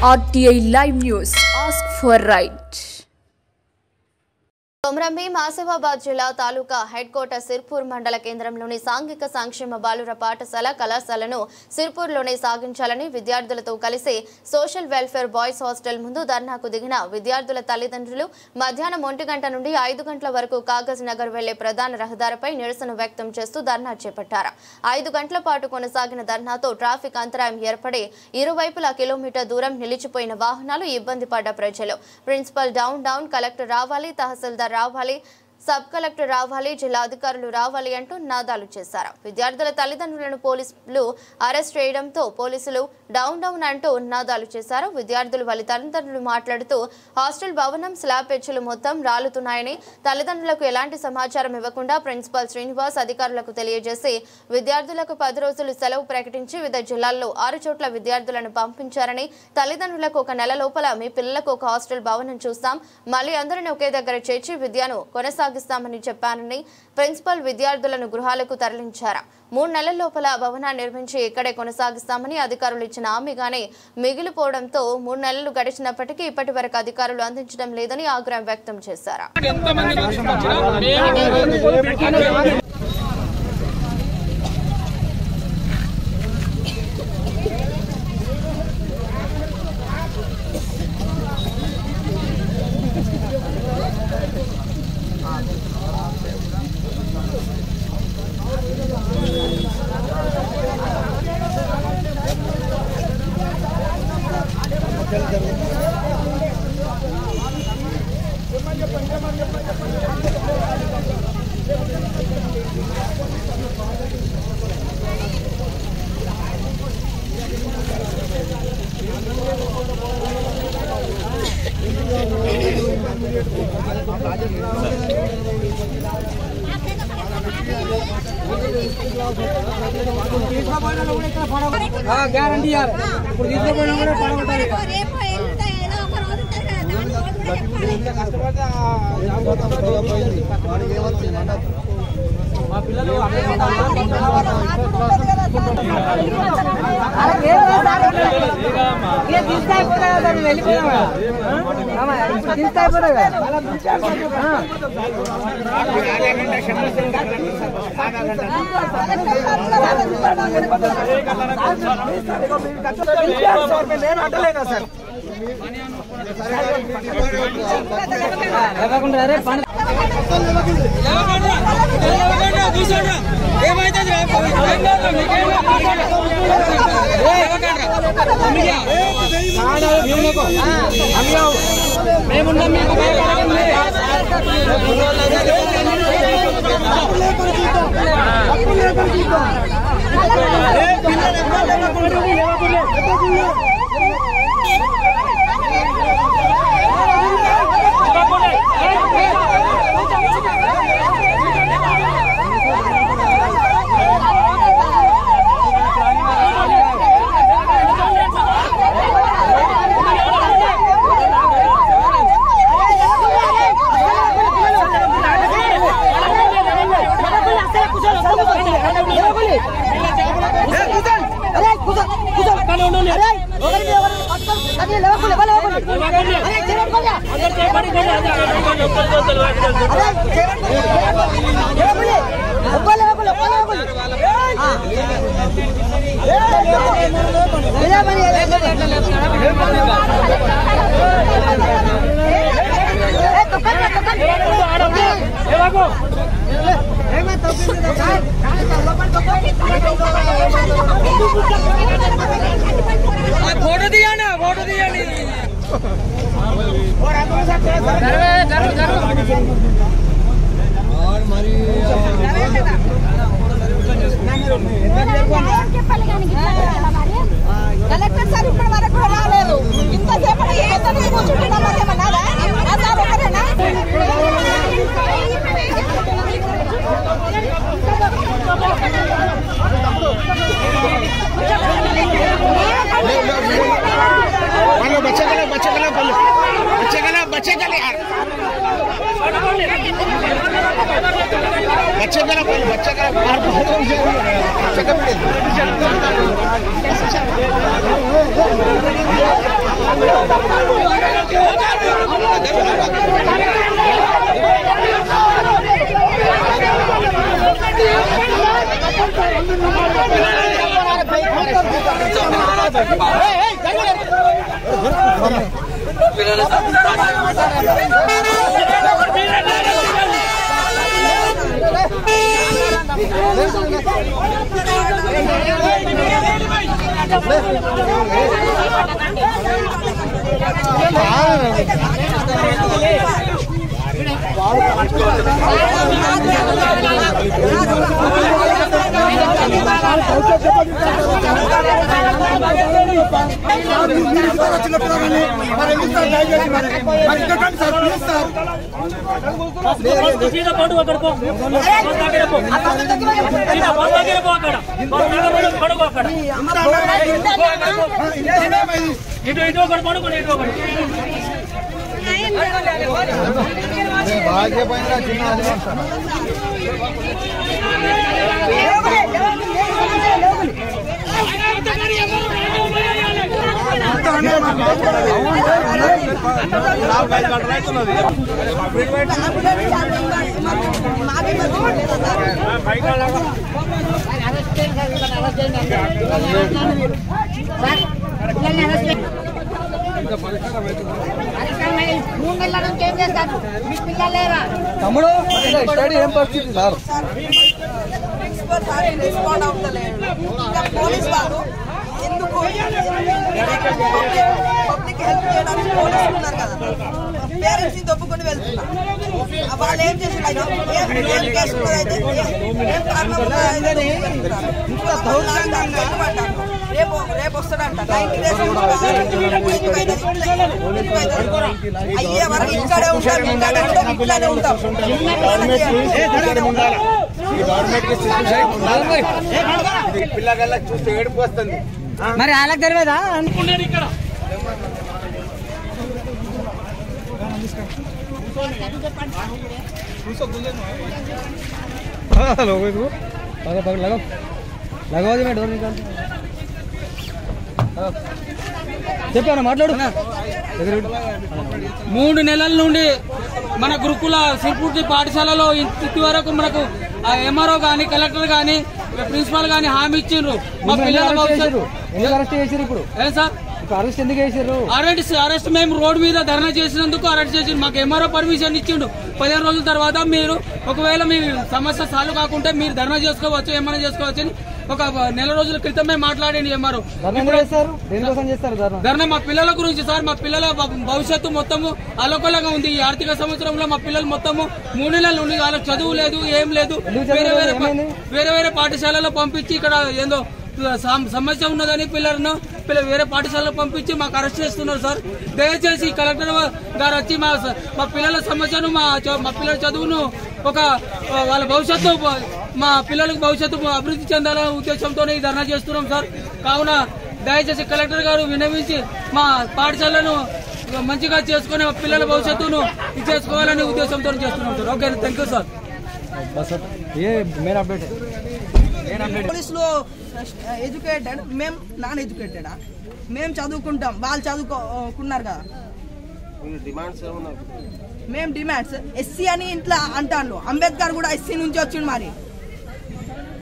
RTI Live News. Ask for right. కొమరంభీ Asifabad జిల్లా తాలూకా head quarter Sirpur మండల కేంద్రంలోని సాంఘిక సంక్షేమ బాలుర పాఠశాల కళాశాలను సిర్పూర్లోనే సాగించాలని విద్యార్థులతో కలిసి సోషల్ వెల్ఫేర్ బాయ్స్ హాస్టల్ ముందు ధర్నాకు దిగిన విద్యార్థుల తల్లిదండ్రులు మధ్యాహ్నం 1 గంట నుండి 5 గంటల వరకు కాగజ్ నగర్ వెళ్లే ప్రధాన రహదారిపై నిరసన వ్యక్తం చేస్తూ ధర్నా చేపట్టారు. 5 గంటల పాటు కొనసాగిన ధర్నాతో ట్రాఫిక్ అంతరాయం ఏర్పడి ఇరువైపులా కిలోమీటర్ దూరం నిలిచిపోయిన వాహనాలు ఇబ్బంది పడ్డ ప్రజలు ప్రిన్సిపల్ డౌన్ కలెక్టర్ రావాలి, తహసీల్దార్ రావాలి, సబ్ కలెక్టర్ రావాలి, జిల్లా అధికారులు రావాలి అంటూ నినాదాలు చేశారు. విద్యార్థుల తల్లిదండ్రులను పోలీసులు అరెస్ట్ చేయడంతో పోలీసులు డౌన్ అంటూ నినాదాలు చేశారు. విద్యార్థులు వాళ్ళ తల్లిదండ్రులు మాట్లాడుతూ హాస్టల్ భవనం స్లాబ్ పెచ్చులు మొత్తం రాలుతున్నాయని, తల్లిదండ్రులకు ఎలాంటి సమాచారం ఇవ్వకుండా ప్రిన్సిపల్ శ్రీనివాస్ అధికారులకు తెలియజేసి విద్యార్థులకు 10 రోజులు సెలవు ప్రకటించి వివిధ జిల్లాల్లో 6 చోట్ల విద్యార్థులను పంపించారని, తల్లిదండ్రులకు 1 నెల లోపల మీ పిల్లలకు ఒక హాస్టల్ భవనం చూస్తాం, మళ్ళీ అందరినీ ఒకే దగ్గర చేర్చి విద్యను కొనసాగిస్తామని చెప్పానని ప్రిన్సిపల్ విద్యార్థులను గృహాలకు తరలించారు. 3 నెలల లోపల భవనాన్ని నిర్మించి ఇక్కడే కొనసాగిస్తామని అధికారులు ఇచ్చిన హామీగానే మిగిలిపోవడంతో 3 నెలలు గడిచినప్పటికీ ఇప్పటి వరకు అధికారులు అందించడం లేదని ఆగ్రహం వ్యక్తం చేశారు. గ్యారంటీ ఇప్పుడు తీసుకోపోయినా కూడా పడగొట్టాలి. మా పిల్లలు నేను అంటలేనా సార్ మేమున్నాం మీకు फोटो दिया ना फोटो दिया नहीं और मरी कलेक्टर सर ఇప్పుడు వరకు రాలేదు ఇంతసేపు ఏదైనా కూర్చుంటున్నా మరి ఏమన్నారా ఆధార్ ఒకరేనా बच्चे का यार बच्चे का बाहर बच्चे का తమ్ముడు స్టడీ ఏం పరిస్థితి సార్? రెస్పాండ్ అవుతలేదు. ఇంకా పోలీస్ వారు ఎందుకు పబ్లిక్ హెల్ప్ చేయడానికి పోలీసులు ఉన్నారు కదా, పేరెంట్స్ ని దొప్పుకొని వెళ్తున్నారు. వాళ్ళు ఏం చేస్తున్నారు? ఏం కేసు అయితే ఏం కారణం రేపు వస్తాడంట 90 days అయ్యే వరకు ఇక్కడే ఉంటాం, ఇక్కడే ఉంటాం. పిల్లగల్లా చూస్తే ఏడుపు వస్తుంది. మరి వాళ్ళకి తెలియదా అనుకున్నాను ఇక్కడ. చెప్పాను మాట్లాడు. 3 నెలల నుండి మన గురుకుల సిర్పూర్తి పాఠశాలలో ఇంటి వరకు మనకు ఎంఆర్ఓ గానీ కలెక్టర్ గానీ ప్రిన్సిపాల్ గానీ హామీ ఇచ్చిండ్రు. మా పిల్లలు అరెస్ట్ చేసారు. ఇప్పుడు ఏం సార్ అరెస్ట్ ఎందుకు చేసారు? అరెస్ట్ మేము రోడ్ మీద ధర్నా చేసినందుకు అరెస్ట్ చేసిండు. మాకు ఎంఆర్ఓ పర్మిషన్ ఇచ్చిండు. 15 రోజుల తర్వాత మీరు ఒకవేళ మీ సమస్య సాల్వ్ కాకుంటే మీరు ధర్నా చేసుకోవచ్చు, ఏమైనా చేసుకోవచ్చు అని ఒక నెల రోజుల క్రితమే మాట్లాడండి ఎంఆర్ఓ. ధర్నా మా పిల్లల గురించి సార్. మా పిల్లల భవిష్యత్తు మొత్తము అలోకలంగా ఉంది. ఈ ఆర్థిక సంవత్సరంలో మా పిల్లలు మొత్తము 3 నెలల నుండి వాళ్ళకి చదువు లేదు, ఏం లేదు. వేరే వేరే పాఠశాలలో పంపించి ఇక్కడ ఏందో సమస్య ఉన్నదని పిల్లలను వేరే పాఠశాలలో పంపించి మాకు అరెస్ట్ చేస్తున్నారు సార్. దయచేసి కలెక్టర్ గారు వచ్చి మా పిల్లల సమస్యను మా పిల్లల చదువును వాళ్ళ భవిష్యత్తు మా పిల్లలకు భవిష్యత్తు అభివృద్ధి చెందాలనే ఉద్దేశంతోనే ఈ ధర్నా చేస్తున్నాం సార్. కావున దయచేసి కలెక్టర్ గారు విన్నవించి మా పాఠశాలను మంచిగా చేసుకుని మా పిల్లల భవిష్యత్తును చేసుకోవాలనే ఉద్దేశంతో చేస్తున్నాం sir. Okay, thank you sir. పోలీసులు ఎడ్యుకేటెడ్, మేము నాన్ ఎడ్యుకేటెడా? మేము చదువుకుంటాం, వాళ్ళు చదువుకున్నారు కదా. మేము డిమాండ్స్ ఎస్సీ అని ఇంట్లో అంటాను. అంబేద్కర్ కూడా ఎస్సీ నుంచి వచ్చిండు. మరి